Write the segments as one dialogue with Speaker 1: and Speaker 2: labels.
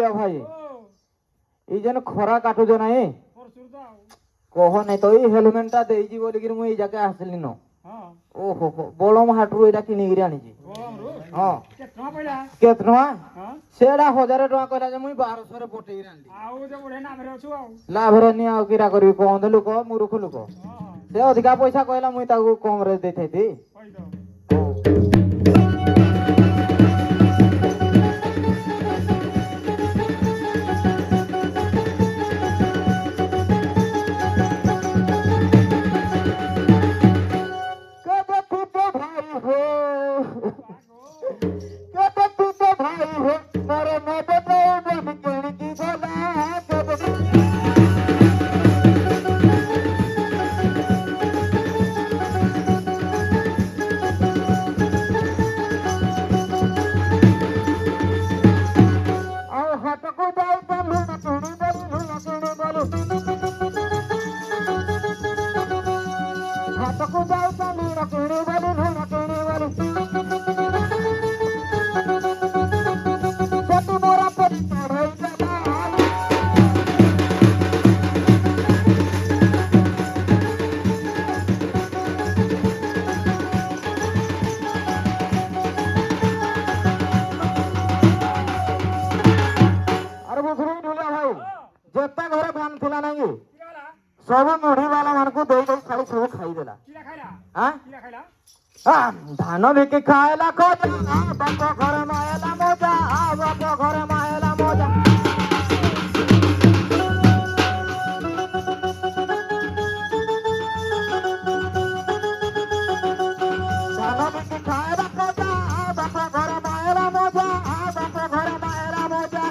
Speaker 1: नुला भाई ई जन खरा काटु जो नाही कह नहीं तो ई हेलमेट टा देई जी बोली कि मु ई जाके आसली न ओहो बोलम हाटरू एटा किनी गिरी आनी जी हां केतना सेडा 1000 टका कहला जे मुई 1200 रे पटेई रांदी आउ जे बढे ना भरे अछु आउ लाभ रे नि आउ किरा करबी कोन दे लोक मूर्ख लोक से अधिका पैसा कहला मुई ताकू कम रे देथै थी सब मुढ़ी वाला मन को दे खाली सब खाई देला धान बिके खाएला खोजा बाप घर मायला मोजा बाप घर मायला मोजा धान बिके खाएला खोजा बाप घर मायला मोजा बाप घर मायला मोजा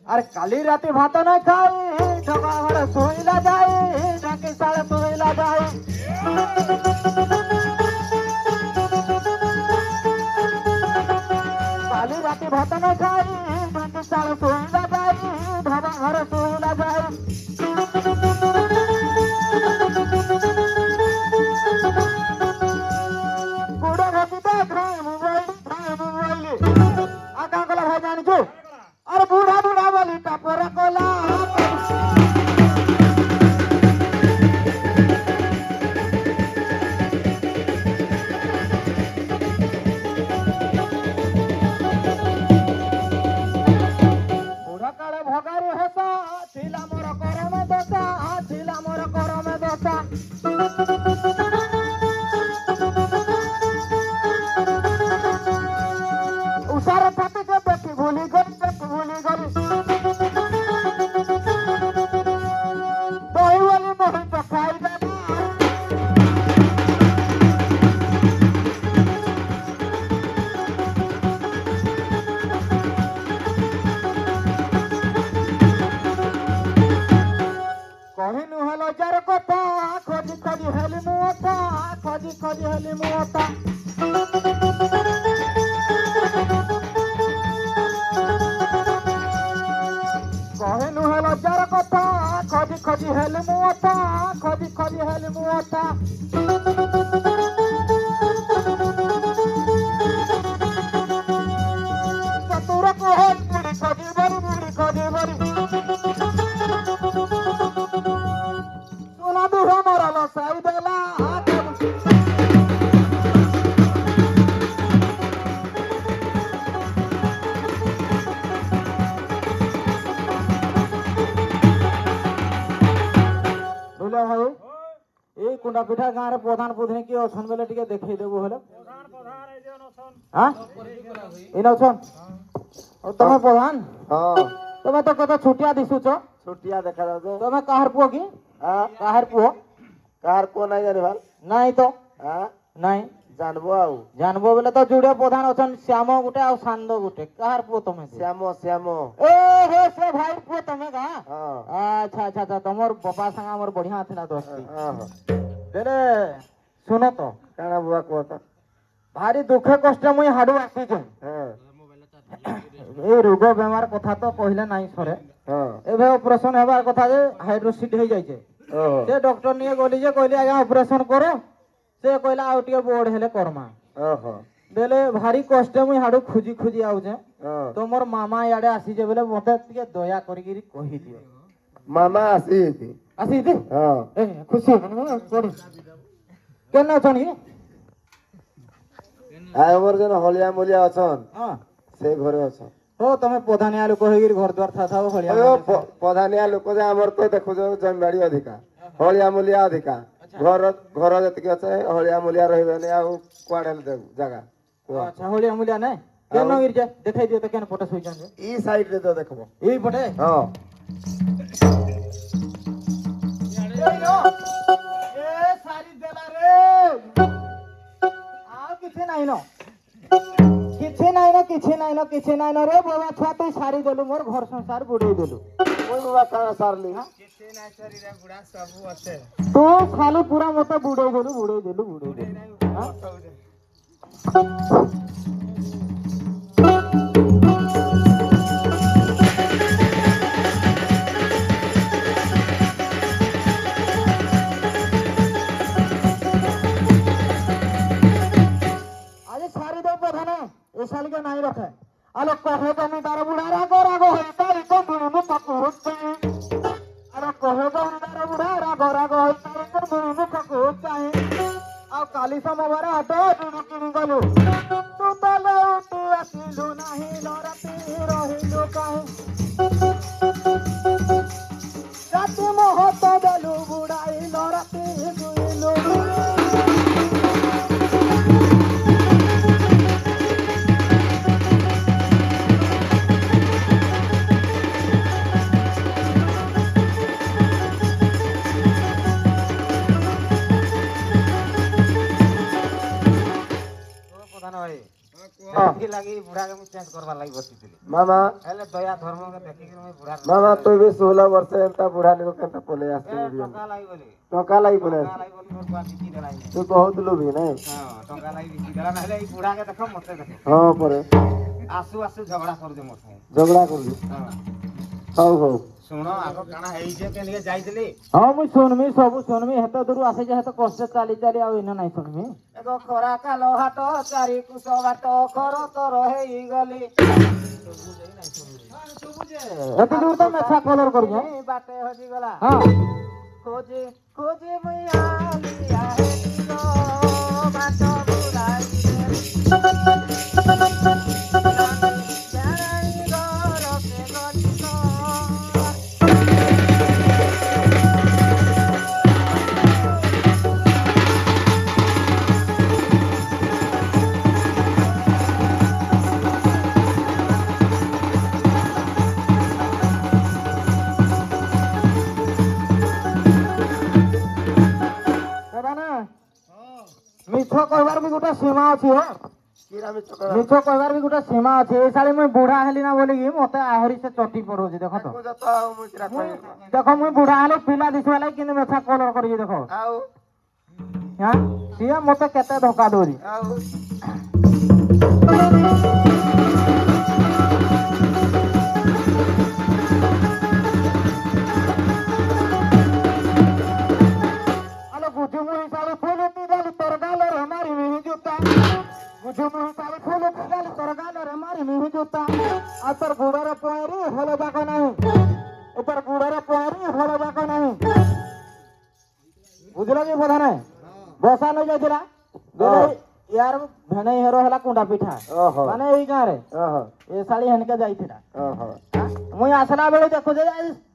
Speaker 1: अरे काली राती भात नहीं खाई ढोका घर सोईला जाए ढाके साले सोईला जाए काली राती भात नहीं खाई ढाके साले सोईला जाए ढोका घर सोईला जाए गुड़ा घाटी पे खाए मोबाइल आका गला भाई जानी जो अरे बूढ़ा बूढ़ा वाली टापर कोला बूढ़ा काले भगारी होता थिला मोर कर में दोसा थिला मोर कर में दोसा उसारे पाते के बेटी भूली गई दही वाली मोही तो खाई देना कही नुहल जार कथा खोजी खोजी हेली मुता खोजी खोजी हेली मुता कहे नुहल जार कथा खोजी खोजी हेली मुता खोजी खोजी हेली मुता चतुर कहे बुढ़ी खोजी बरी सोना दूर मरल साई देला भाई ए कुंडा पिठा गाँव रे प्रधान प्रधान किए अछन बेले टिके देखै देबो हेले प्रधान प्रधान ए जे अछन हां इन अछन और तमे प्रधान हां तमे तो कत छुटिया दिसु छ छुटिया देखा जाउ तमे काहर पुओ की हां काहर पुओ नहीं जाने भाल नहीं तो हां नहीं
Speaker 2: जानबो आउ
Speaker 1: जानबो बोले तो जुड़े प्रधान अछन श्याम गुटे आ सांद गुटे कहार पो तमे
Speaker 2: श्याम श्याम
Speaker 1: ए हे से भाई पो तमे का
Speaker 2: हां
Speaker 1: अच्छा अच्छा अच्छा तमर बापा संग हमर बढ़िया थिला दोस्ती
Speaker 2: हां
Speaker 1: देले सुनो तो
Speaker 2: काना बुआ को तो
Speaker 1: भारी दुख कष्ट मुई हाडू आसी जे
Speaker 2: हां
Speaker 1: ए रोग बेमार कथा तो कहले नाही सरे
Speaker 2: हां
Speaker 1: एबे ऑपरेशन हेबार कथा जे हाइड्रोसिट हे जाय छे
Speaker 2: ओहो
Speaker 1: से डॉक्टर निये गोली जे कहली आगे ऑपरेशन करो से कहला आउटिए बोर्ड हेले करमा
Speaker 2: ओहो
Speaker 1: बेले भारी कष्ट मुई हाडू खुजी खुजी आउ जे
Speaker 2: हां
Speaker 1: तो मोर मामा याडे आसी जे बेले मते तिके दया करिगिरी कहि दियो
Speaker 2: मामा आसी थी
Speaker 1: आसी दे
Speaker 2: हां
Speaker 1: ए खुशी हो कोडी केना छनी
Speaker 2: आ हमर जन हलिया मुलिया अछन
Speaker 1: हां
Speaker 2: से घरे अछन
Speaker 1: हो तमे प्रधानिया लोक कहिगिरी घर द्वार था था हलिया
Speaker 2: अयो प्रधानिया लोक जे हमर तो देखु जो जमीबाड़ी अधिका हलिया मुलिया अधिका घर घर जतके अछे हलिया मुलिया रहिबे ने आ कुआडे जगह
Speaker 1: अच्छा हलिया मुलिया नै केनो गिर जे देखाई दियो त केन फोटो सुइजन जे
Speaker 2: ई साइड रे तो देखबो
Speaker 1: ई पटे
Speaker 2: हां
Speaker 1: ए सारी देला रे आ किछे नाही न किछे नाही न रे बाबा छुआ तू सारी देलु मोर घर संसार बुडई देलु
Speaker 2: ओइ बाबा काना सारली
Speaker 1: किछे नाही सारी रे बुडा सब अछे तू खाली पूरा मते बुडई देलु हां साल के नहीं रखे अरे कहे तो नहीं तारा बुढ़ा रागो रागो होता इको बुढ़ू में पकुड़ते अरे कहे तो नहीं तारा बुढ़ा रागो रागो होता इको बुढ़ू में पकुड़ते आ काली समवारे हटो दुनु किनी गलु तू तले उठी आसिलु नाही लराती रहिलु काहे राती मोहत देलु बुढ़ाई लराती दुइलु
Speaker 2: मामा
Speaker 1: दया धर्म के देखि के बुढ़ा
Speaker 2: मामा तो भी 16 वर्ष एंता बुढ़ा लोग केंता पले आसे टका लाई बोले तू बहुत लो भी नहीं
Speaker 1: टका लाई बिकी देला नहले ई बुढ़ा के देखो मते देखो
Speaker 2: हां परे
Speaker 1: आसु आसु झगड़ा कर दे मते
Speaker 2: झगड़ा कर दी हां हो
Speaker 1: सुनो आगो काना हेई जे के लिए जाइतली हां मु सुनमी सब सुनमी हेतो दूर आसे जे हेतो कष्ट चाली चाली आ इना नाही सुनमी एगो खरा कालो हाटो चारी कुसो बाटो करो तो रहे गली एतो दूर तो मेछा कलर करिया बाटे हजी गला हां खोजे खोजे मैया लिया है दिलो बाटो बुलाई मिछ कहबार भी गोटे सीमा अछि हो मिछ कहबार भी गोटे सीमा अछि ए साली मुई बुढ़ा हेली ना बोली कि मते आहरी से चटी पड़ोजी देखो तो देखो मुई बुढ़ा हेले पिला दिसवा लाई किने मेछा कलर करी देखो
Speaker 2: आउ
Speaker 1: हां सिया मते केते धोका दोरी
Speaker 2: आउ
Speaker 1: अलो गुजु मुई साली फूल तीदाली तरगाल रे हमारी मिही जूता गुजु मुई साली फूल तीदाली तरगाल रे हमारी मिही जूता आ तर गुड़ारे पोरी हले बाको नाही ऊपर गुड़ारे पोरी हले बाको नाही बुझला कि बोधा नाही बसा न जाइतिला बेले यार भेने हेरो हला कुंडा पिठा माने एई गां रे ए साली हनके जाइतिला मुई आसला बेले देखो जे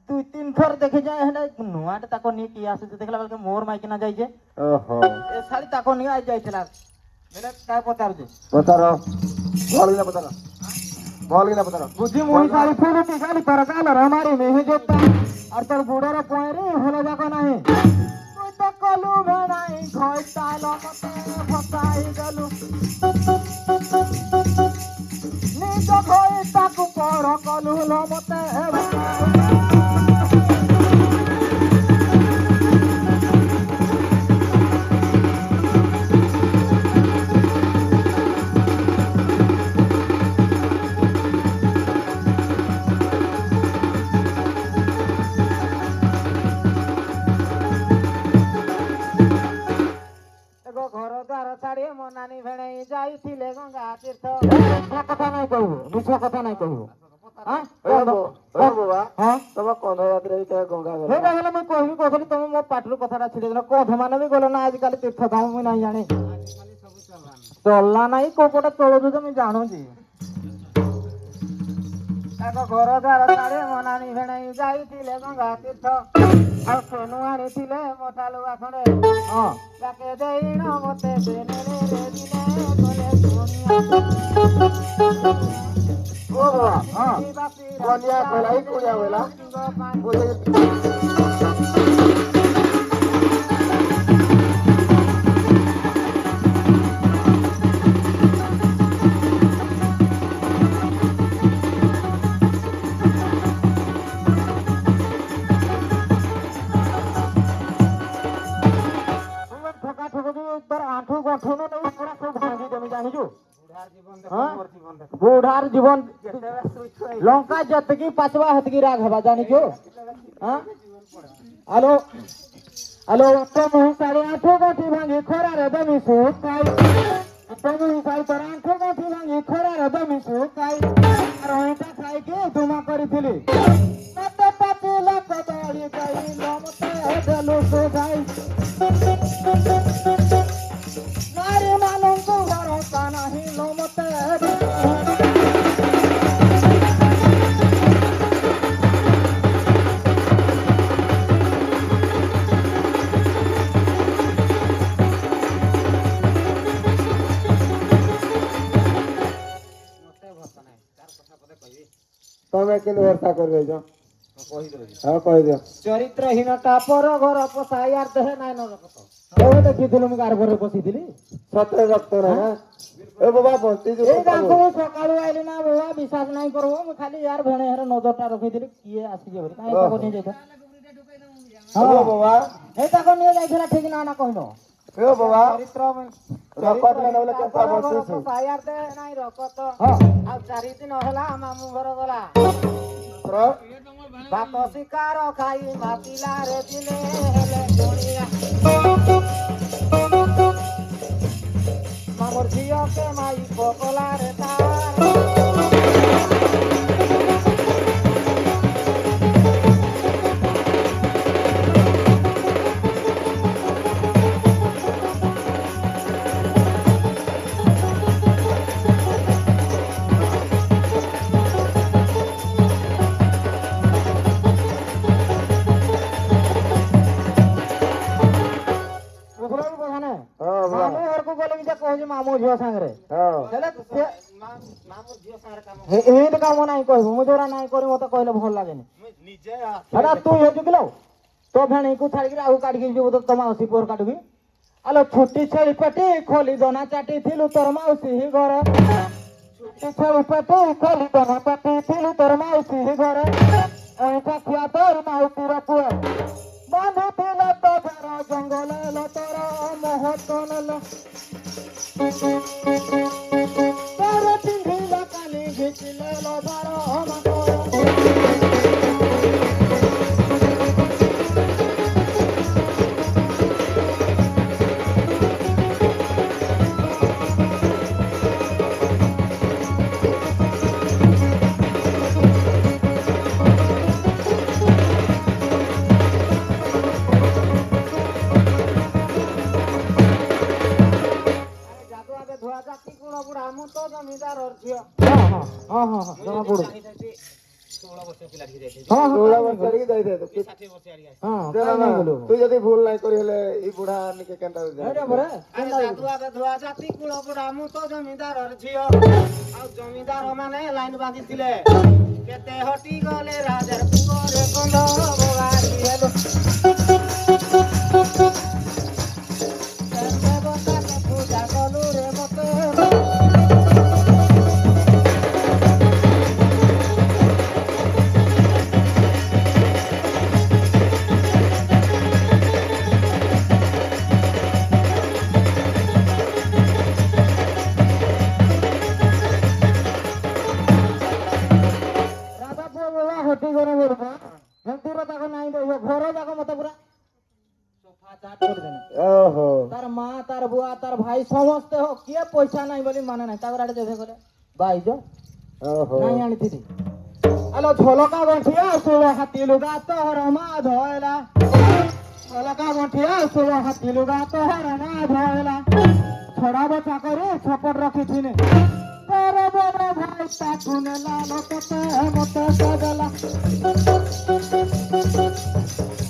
Speaker 1: दुई तीन थर देखि जाए हेले नुआट ताको नी की आसे देखला बेले मोर माइक ना जाई जे ए साली ताको नी आ जाइतिला बेले काय पतार जे
Speaker 2: पतारो बोल गिना पतारो
Speaker 1: बुद्धि मुई साली फूल ती साली तरकाल रे हमारी मेही जोता और तर बुड़ारे पोरी हले जाको नाही कोई तो কলু ভেড়াই ঘইটা লগতে ফসাই গলু নিজ ঘইটাকু পর কলু লমতে ঘর দ্বার ছাড়ি ମୋ ନାନୀ ଭେଣେଇ ଯାଇଥିଲେ ଗଙ୍ଗା ତୀର୍ଥ କଥା ନାଇଁ କହିବୁ ମିଛ କଥା ନାଇଁ କହିବୁ
Speaker 2: ତମ କନ୍ଧ ଯାତ୍ରା ଭିତରେ ଗଙ୍ଗା ଗଲା
Speaker 1: ସେଇଟା ହେଲେ ମୁଁ କହିବି କହୁଥିଲି ତମେ ମୋ ପାଟିରୁ କଥାଟା ଛିଡେଇଦେଲ କନ୍ଧ ମାନେ ବି ଗଲ ନା ଆଜିକାଲି ତୀର୍ଥ ଧାମ ମୁଁ ନାହିଁ ଜାଣି ଚଲା ନାହିଁ କୋଉ ପଟେ ଚଳୁଛୁ ତ ମୁଁ ଜାଣୁଛି ତାଙ୍କ ଘର ଦ୍ବାର ଛାଡି ମୋ ନାନୀ ଭେଣେଇ ଯାଇଥିଲେ ଗଙ୍ଗା ତୀର୍ଥ ଆଉ ସୋନୁ ଆଣିଥିଲେ ମୋଟା ଲୁଗା ଖଣ୍ଡେ ତାକେ ଦେଇଣ ମତେ ଦିନେ ରେ ଦିନେ ଗଲେ
Speaker 2: ଓ ବାବା ବନିଆ କହିଲା କୁଣିଆ କହିଲା
Speaker 1: ବୁଢାର ଜୀବନ ଲଙ୍କା ଯେତିକି ପାଚବା ସେତିକି ରାଗ ହେବା ଜାଣିଛୁ ହ୍ୟାଲୋ ହ୍ୟାଲୋ ତମ ହିସାବରେ 8 ଗଣ୍ଠି ଭାଙ୍ଗି ଖରାରେ ଦେମି ଶୁକାଇ ତମ ହିସାବରେ ତୋର 8 ଗଣ୍ଠି ଭାଙ୍ଗି ଖରାରେ ଦେମି ଶୁକାଇ ରହିଟା ଖାଇକି ଧୁମା କରିଥିଲି ମତେ ପାଚିଲା କଦଳୀ ଖାଇଲ ମତେ ଦେଲୁ ଶୁକାଇ ନାରୀ ମାନଙ୍କୁ ଭରସା ନାହିଁ लो ମତେ
Speaker 2: ତମେ କେମିତି ଭରସା କରିଦେଇଛ ହଁ କହିଦିଅ
Speaker 1: ଚରିତ୍ରହୀନଟା ପର ଘର ପଶାଇଆର ଦେହେ ନାଇଁ ନରକତ କେବେ ଦେଖିଥିଲୁ ମୁଁ କାହାର ଘରେ ବସିଥିଲି
Speaker 2: ସତରେ ରକ୍ତ ନାହିଁ ନା ଏ ବାବା ବଞ୍ଚିଛୁ
Speaker 1: ଏଇ ତାଙ୍କୁ ମୁଁ ସକାଳୁ ଆଇଲି ନା ବାବା ବିଶ୍ୱାସ ନାଇଁ କରିବ ମୁଁ ଖାଲି ୟାର ଭେଣେ ହେରେ ନଜରଟା ରଖିଥିଲି କିଏ ଆସିଯିବ ବୋଲି କାହିଁ ତାକୁ ନିଏ ଯାଇଥିଲା
Speaker 2: ହଁ ବାବା
Speaker 1: ଏଇ ତାକୁ ନିଏ ଯାଇଥିଲା ଠିକ ନା ନା କହିଲ
Speaker 2: ଏ ବାବା
Speaker 1: ଚରିତ୍ର
Speaker 2: ରକତ ନାହିଁ ବୋଲେ କେନ୍ତା ବଞ୍ଚିଛୁ
Speaker 1: ପଶାଇଆର ଦେହେ ନାଇଁ ରକତ ଆଉ 4 ଦିନ ହେଲା ମାମୁଁ ଘର ଗଲା ଭାତ ଶିକାର ଖାଇ ମାତିଲାରେ ଦିନେ ହେଲେ ଗୁଣିଆ ମାମୁର ଝିଅ କେ ମାଇ ପକଲାରେ ତାର ମାମୁଁ ଝିଅ ସାଙ୍ଗରେ ଏମିତି କାମ ନାଇଁ କହିବୁ ମୁଁ ଯୋଉରା ନାଇଁ କରି ମତେ କହିଲେ ଭଲ ଲାଗେନି ହେଟା ତୁ ହେଉଛୁ କିଲୋ ତୋ ଭେଣୀକୁ ଛାଡ଼ିକିରି ଆଉ କାଢିକି ଯିବୁ ତ ତୋ ମାଉସୀ ପୁଅର କାଟିବି ଆଲୋ ଛୁଟି ଛେଳି ପେଟି ଖୋଲି ଦନା ଚାଟି ଥିଲୁ ତୋର ମାଉସୀ ଘରେ ଛୁଟି ଛେଳି ପେଟି ଖୋଲି ଦନା ଚାଟି ଥିଲୁ ତୋର ମାଉସୀ ଘରେ ଏଇଟା ଖିଆ ତୋର ମାଉସୀର ପୁଅ ବାନ୍ଧୁଥିଲେ ତ ଘର ଜଙ୍ଗଲ ତୋର ମହତନ ତୋର ପିନ୍ଧିଲା କାଲି ଘିଚିଲେ ଲଧାର
Speaker 2: ତୁ ଯଦି ଭୁଲ ନାଇଁ କରି ହେଲେ ଇ ବୁଢା ନିକେ କେନ୍ତା
Speaker 1: ଜାତି କୁଳ ବୁଢା ମୁଁ ତ ଜମିଦାର ଝିଅ ଆଉ ଜମିଦାର ମାନେ ଲାଇନ ବାନ୍ଧିଥିଲେ କେତେ ହଟି ଗଲେ ରାଜାର ପୁଅରେ କନ୍ଧ ବଗାରି ହେଲୁ ସେମିତିର ତାକୁ ନାଇଁ ଦେବ ଘର ଯାକ ମତେ ପୁରା ସଫା ଚାଟ କରିଦେନେ
Speaker 2: ଓହୋ
Speaker 1: ତାର ମା ତାର ବୁଆ ତାର ଭାଇ ସମସ୍ତେ ହୋ କିଏ ପଇସା ନାହିଁ ବୋଲି ମାନେ ନାହିଁ ତାପରେ ଆଡେ ଯେବେ କରେ ବାଇଜ
Speaker 2: ଓହୋ
Speaker 1: ନାଇଁ ଆଣିଥିଲି ଆଲୋ ଝଲକା ଗଣ୍ଠିଆ ସୁଳ ହାତୀ ଲୁଗା ତୋହର ମା ଧଇଲା ଝଲକା ଗଣ୍ଠିଆ ସୁଳ ହାତୀ ଲୁଗା ତୋହର ମା ଧଇଲା ଛଡା ବଛା କରି ଛପଟ ରଖିଥିନେ ତୋର ବଡ ଭାଇ ତାକୁ ନେଲା ଲୋକତେ ମତେ ସଜଲା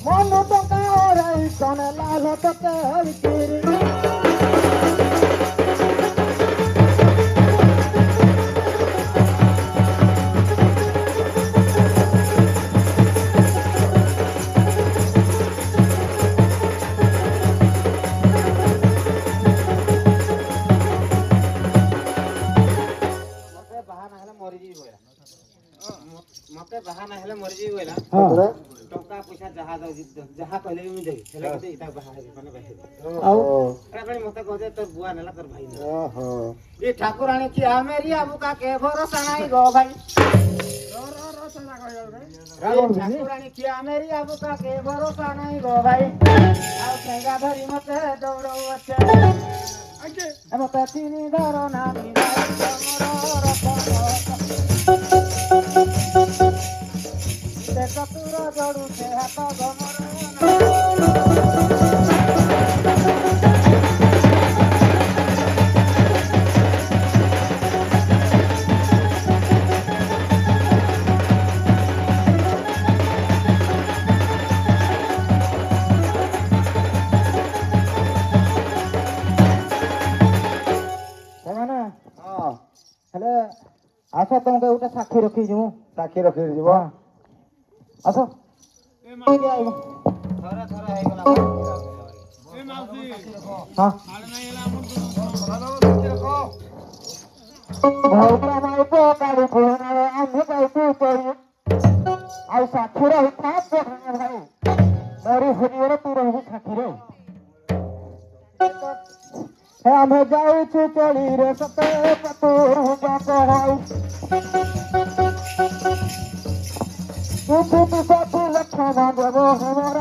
Speaker 1: ମନ ଟଙ୍କା ଓରାଇ କନେଲା ଲୋକତେ ବିକିରି ମତେ ବାହାନା ହେଲେ ମରିଯିବି ବୋଇଲା ଟଙ୍କା ପଇସା ଯାହା କହିଲେ ବି ମୁଁ ଦେବି ହେଲେ କିନ୍ତୁ ଏଇଟା ବାହା ହେବି ମାନେ ବାହାହେବି ଆଉ ମତେ କହୁଛେ ତୋର ବୁଆ ନେଲା ତୋର ଭାଇ ନେଲା ଏ ଠାକୁରାଣୀ କିଆ ମେରି ଆବୁକା କେ ଭରସା ନାଇଁ ଗো ଭାଇ ଠାକୁରାଣୀ କିଆ ମେରି ଆବୁକା କେ ଭରସା ନାଇଁ ଗো ଭାଇ ଆଉ ଠେଙ୍ଗା ଧରି ମତେ ଦୌଡଉ ଅଛି ମତେ ତିନି ଧର ନାମି ଚତୁର ଜଡୁ ସେ ହାତ ଗମର ସେମାନେ ହେଲେ ଆସ ତମକୁ ଗୋଟେ ସାକ୍ଷୀ ରଖିଛୁ ମୁଁ
Speaker 2: ସାକ୍ଷୀ ରଖିଯିବ
Speaker 1: ଆସ ଥରେ ହେଇଗଲା ଆଉ ସାକ୍ଷୀ ରହିଥା ଭାଇ ମରି ଫେରିଗଲେ ତୁ ରହିବୁ ସାକ୍ଷୀରେ ଆମେ ଯାଉଛୁ ଚଳିରେ ସତେ ତୁ ସାଥୀ ଲକ୍ଷ ଦେବ ଆମର